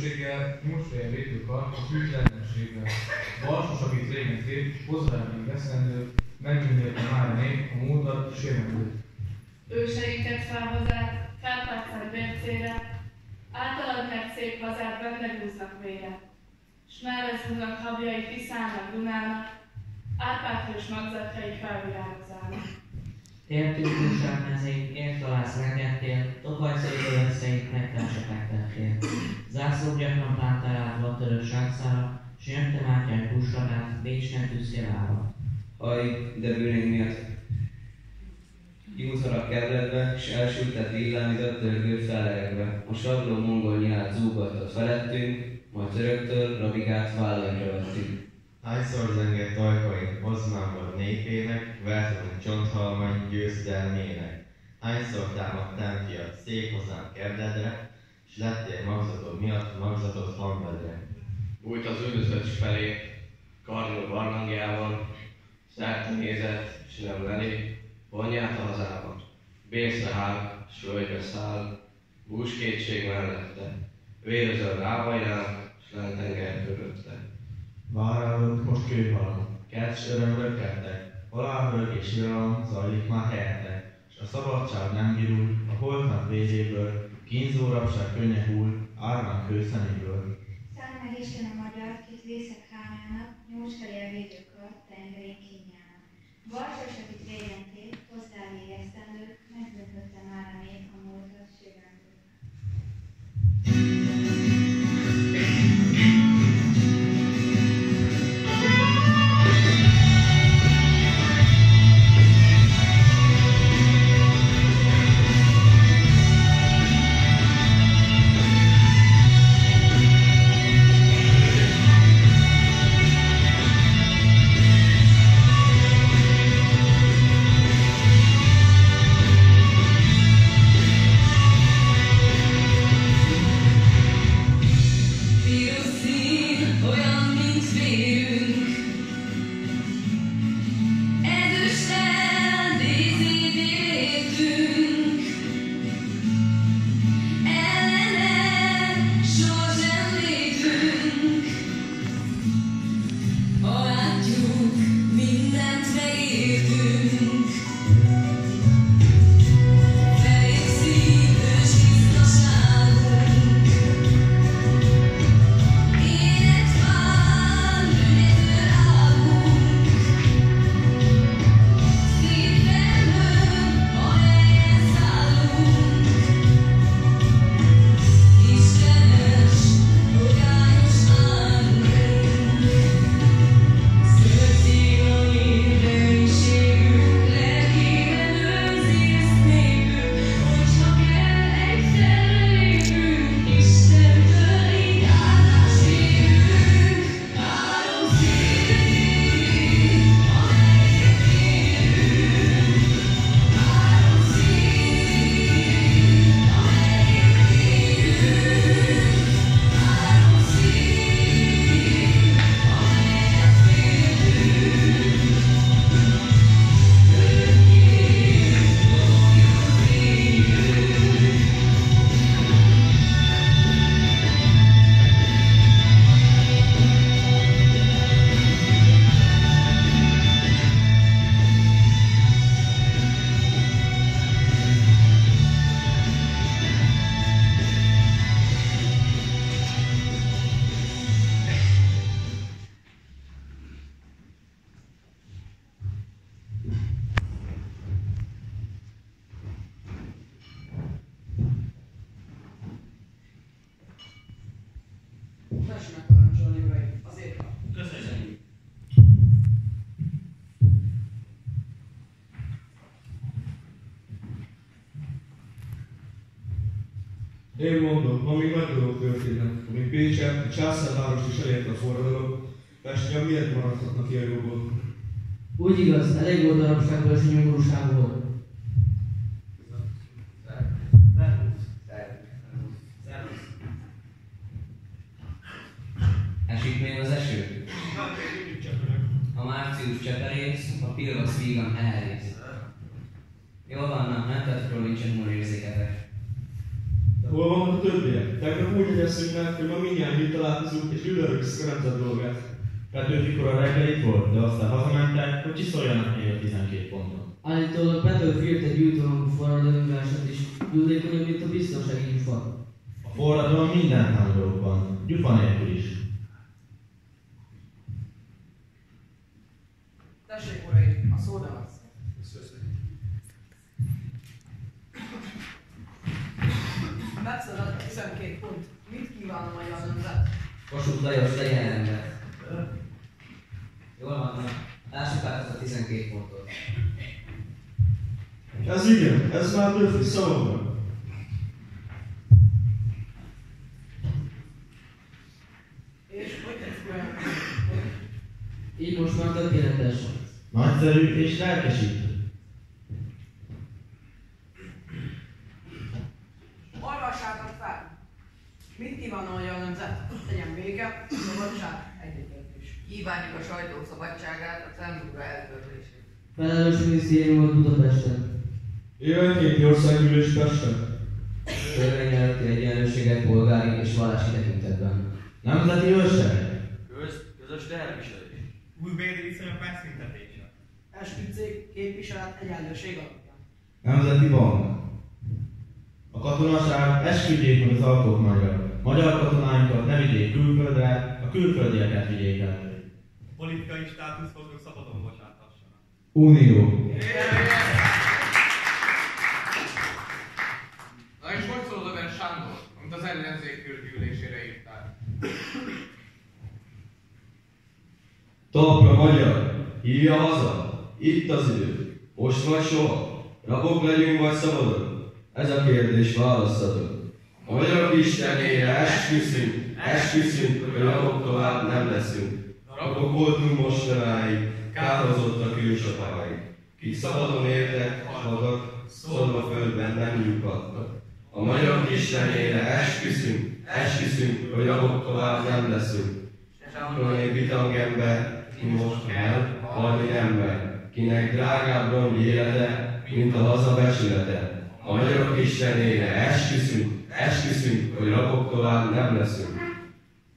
Dicsőséggel, nyúlsfejen védőkar, a hűt ellenséggel. Balsos, akit régen tép, hozzá még eszendő, megműnőtt a már nép, a múltat sérendő. Őseinket feltárcált bércére, általad meg szép hazát benne húznak vére. S mellezúnak habjai Tiszának, Dunának, Árpád-hős magzatjai felvirágozának. Tértőkúság mezék, ért találsz rengettél, tokajszai bölöszeid megtársaságtettél. Zászlók gyakran plántál át vattörös sángszára, s jön te Mátyás bussadát, Bécsnek tűzszélára. Haj, de bűnénk miatt kimuszalak kedvedbe, s elsültett villámidat törgő feleregve. A sarló mongol nyilát zúgoltat felettünk, majd töröktől rabigát vállainkra vettünk. Hányszor zengett ajkaink hozmámod népének, vertünk csonthalmany győzdelmének. Hányszor támadtál ki a szép hozám kerdedre, s lettél magzatod miatt magzatot hangvedre. Bújt az üldözött felé, karnyú barlangjával, szerte nézett, s nem lelé, vonját a hazában. Bészre hág, s völgybe száll, búskétség mellette, vérözöl lábajnál, s lentenger körötte. Várálunk most kőhalom, kert s örömről kettek, halálvölgy és irodalom zajlik már helyette, s a szabadság nem virul, a holtnap védéből, kínzó rabság könnye hull, árván kőszenéből. Száll meg Isten a magyar, kit vészek hájának, nyújts felé a védőkar, tengerén kínjának. Balsos, akit régen tép, hozzá még esztendők, megbűntötte már a nép a múltat sérendők. Tessenek parancsolni, uraim, azért van. Köszönjük. Én mondom, amíg nagy dolgok történnek, amíg Pécsen, a császárváros is elérte a forradalom, Pesten miért maradhatnak ilyen jogok? Úgy igaz, elég volt darabságból és nyomorúságból. Esik még az eső? A március cseperész, a pilvasz vígan elrész. Jól van, nem tett róla nincsen múl érzéketek. De hol vannak a többiek? Tegnap úgy egyeztünk meg, hogy ma mindjárt itt találkozunk és üldörjük ezt a nemzet dolgát. Petőfikor a reggel itt volt, de aztán hazamentek, hogy csiszoljanak még a 12 ponton. Állítólag Petőfi írt egy gyűjtőhangú forradalomverset is, gyúlékonyabb, mint a biztonsági gyufa. A forradalom minden hangolóban, gyufa nélkül is. Tessék, uraim, a szóda lesz. Megszedett 12 pont. Mit kíván a magyar nemzet? Kossuth Lajos legyen ember. Jól van, lássuk át ezt a 12 pontot. Ez igen, ez már Petőfi szavakban. És hogy tetszik olyan? Így most már tökéletes. Nagyszerű és lelkesítő. Olvassátok fel! Mit kíván a magyar nemzet? Legyen béke, szabadság, egyetértés. Kívánjuk a sajtó szabadságát, a cenzúra eltörlését. Felelős minisztériumot Budapesten. Évenkénti országgyűlés Pesten. Törvény előtti egyenlőséget polgári és vallási tekintetben. Nemzeti őrségek. Közös teherviselés. Újbéli viszonyok megszüntetése. Esküdtség, képviselet, egyenlőség alapján. Nemzeti bank. A katonaság esküdjék meg az alkotmányra. Magyar katonáinkat ne vigyék külföldre, a külföldieket vigyék el. Politikai státuszfosztok szabadon bocsátassanak. Unió. Na és hogy szól Löwen Sándor, amit az ellenzék gyűlésére írtál? Talpra magyar, hívja haza, itt az idő, most vagy soha, rabok legyünk vagy szabadok? Ez a kérdés választhatok. A magyarok istenére esküszünk, hogy rabok tovább nem leszünk. Rabok voltunk mostanáig, kárhozottak ősapáig. Kik szabadon éltek, hadak, szorva földben nem nyugodtak. A magyarok istenére esküszünk, hogy rabok tovább nem leszünk. Kronék bitangember, ki most el, halni ember, kinek drágább rongy élete, mint a haza becsülete. A magyarok istenére esküszünk, hogy rabok tovább nem leszünk.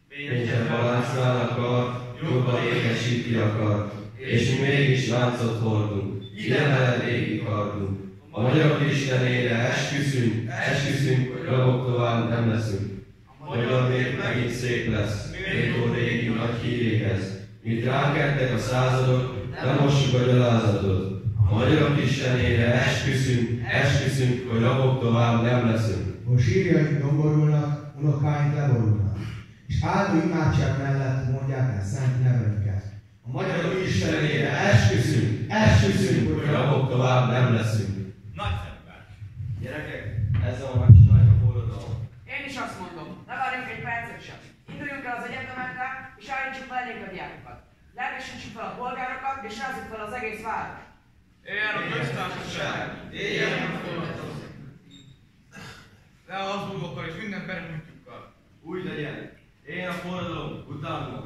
Pénzsebb a láncnál akar, jobban ékesíti akar, és mi mégis láncot hordunk, ide veled égi kardunk. A magyarok istenére esküszünk, hogy rabok tovább nem leszünk. A magyar nép megint szép lesz, méltó régi nagy híréhez. Mit ránk ettek a századok, nem mossuk a gyalázatot. A magyarok istenére esküszünk, hogy rabok tovább nem leszünk. Hogy sírjaink domborulnak, unokáink leborulnak, és áldó imádság mellett mondják el szent nevünket. A magyarok istenére esküszünk, hogy rabok tovább nem leszünk. Nagyszerű vers. Gyerekek, ezzel a megcsináljuk a forradalmat. Én is azt mondom, ne várjunk egy percet sem. Induljunk el az egyetemekre, és állítsuk fel elég a diákokat. Lelkesítsük fel a polgárokat, és rázzuk fel az egész város. Éljen a köztársaság! Éljen a forradalom! Le a Habsburgokkal és minden peremünkkel! Úgy legyen! Éljen a forradalom! Utána!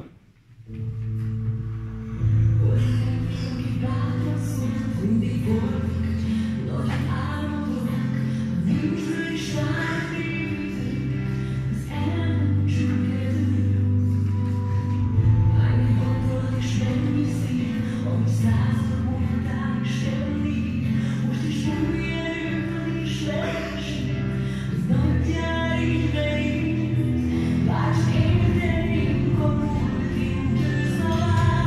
Bács én, de én, komolj, én tőzolál.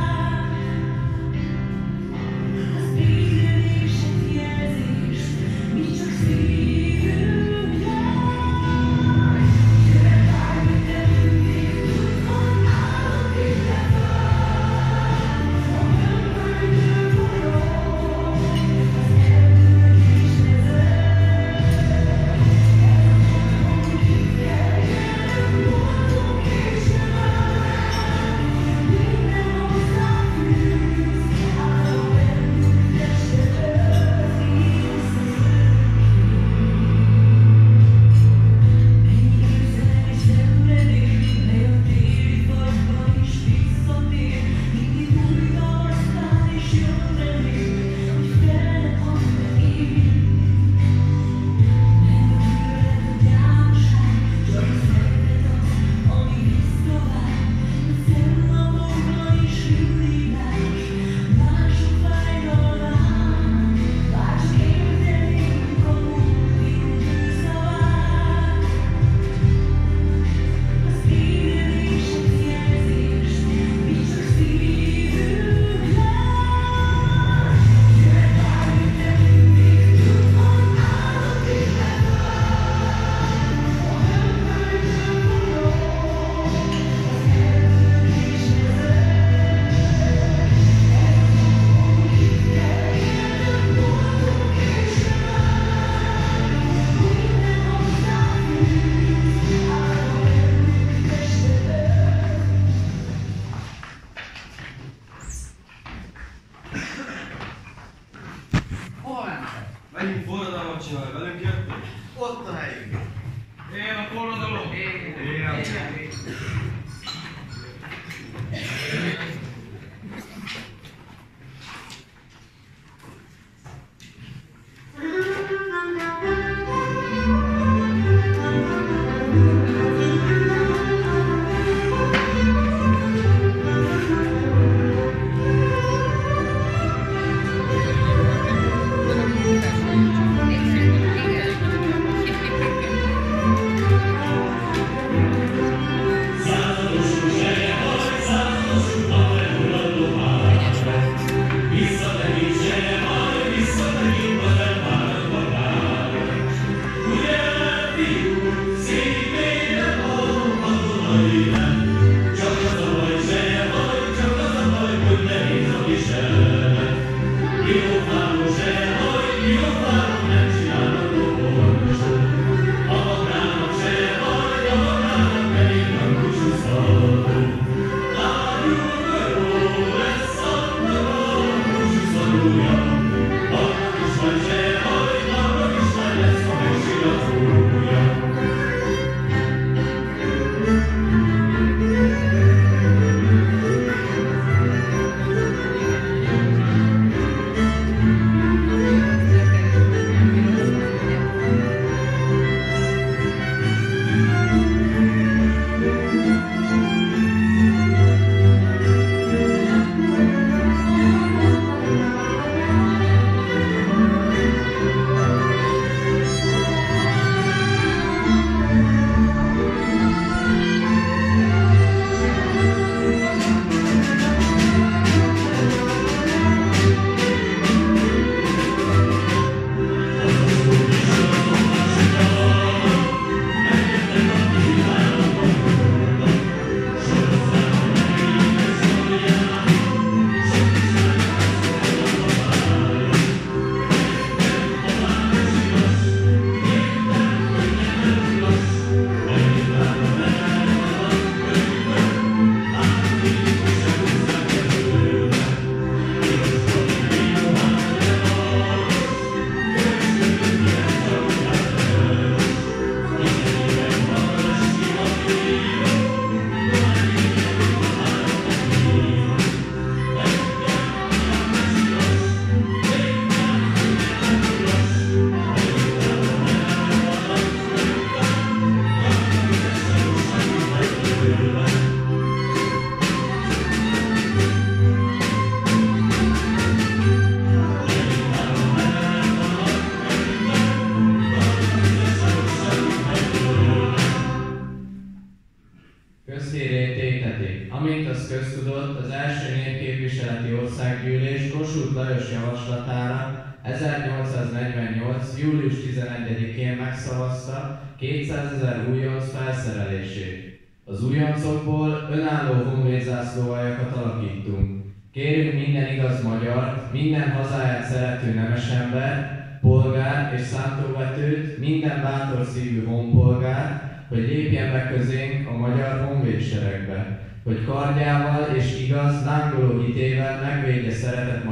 Közhírré tétetik. Amint az köztudott, az első népképviseleti országgyűlés Kossuth Lajos javaslatára 1848. július 11-én megszavazta 200 000 újonc felszerelését. Az újoncokból önálló honvédzászlóaljakat alakítunk. Kérünk minden igaz magyart, minden hazáját szerető nemesember, polgár és szántóvetőt, minden bátor szívű honpolgárt, hogy lépjen be közénk a magyar honvédseregbe, hogy kardjával és igaz, lángoló hitével megvédje szeretett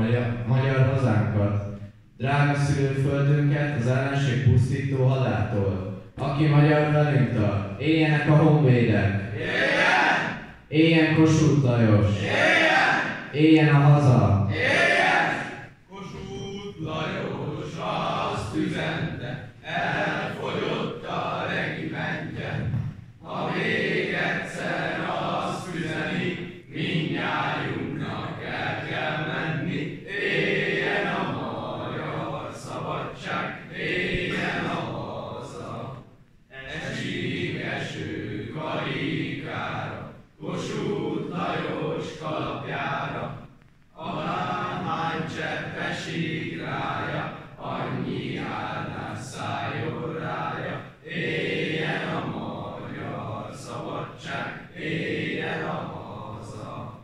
magyar hazánkat, drága szülőföldünket az ellenség pusztító hadától. Aki magyar velünk tart, éljenek a honvédek! Éljen! Éljen Kossuth Lajos! Éljen! Éljen a haza! Éljen! Kossuth Lajos azt üzente, elfogyott a regimentje. Ha még egyszer azt üzeni, mindnyájunknak el kell menni. Éljen a magyar szabadság, éljen a haza. Esik eső karikára, Kossuth Lajos kalapjára. Aláhány csepp esik rája, annyi árnás szálljon rája. Éljen a magyar szabadság, éljen a haza.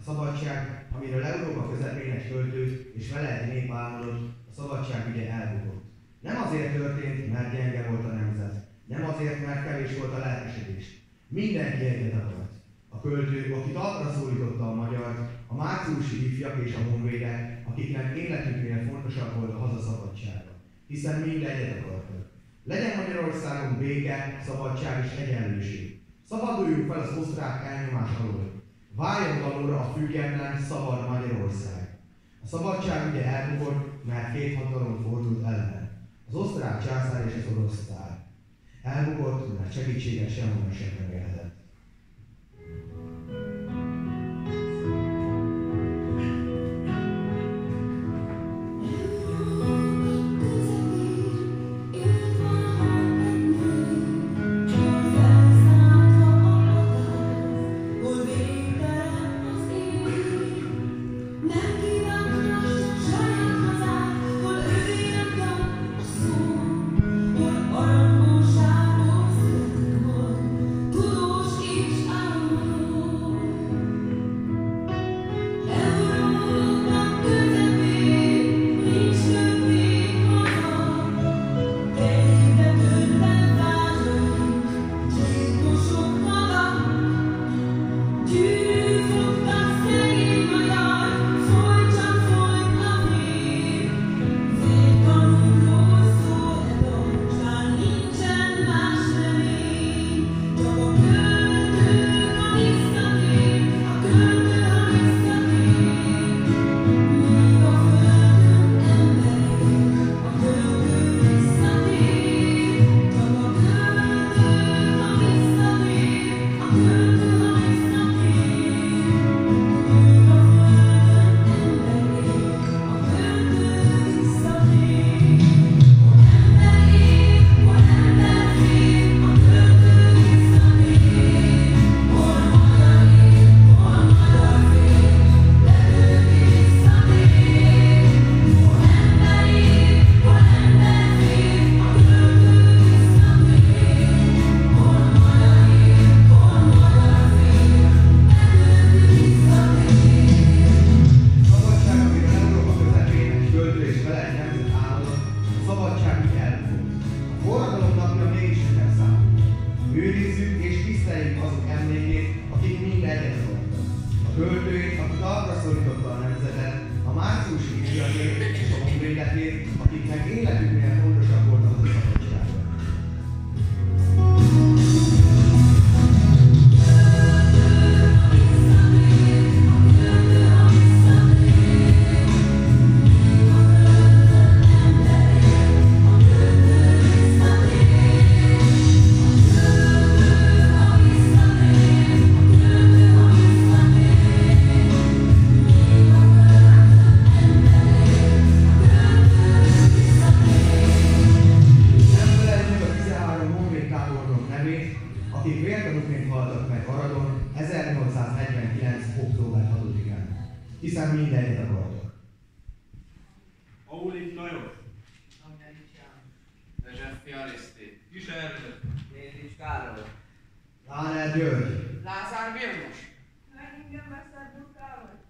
szabadság, amiről Európa közepén költő és vele egy nép álmodott, a szabadság ügye elbukott. Nem azért történt, mert gyenge volt a nemzet. Nem azért, mert kevés volt a lelkesedés. Mindenki egyet akart. A költő, aki talpra szólította a magyart, a márciusi ifjak és a honvédek, akiknek életüknél fontosabb volt a haza szabadsága. Hiszen mind egyet akartak. Legyen Magyarországon béke, szabadság és egyenlőség. Szabaduljunk fel az osztrák elnyomás alól. Váljon valóra a független, szabad Magyarország. A szabadság ugye elbukott, mert két hatalom fordult ellen. Az osztrák császár és az orosz cár. Elbukott, mert segítséget sehol sem megélhetett.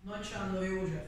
Nagy Sándor József.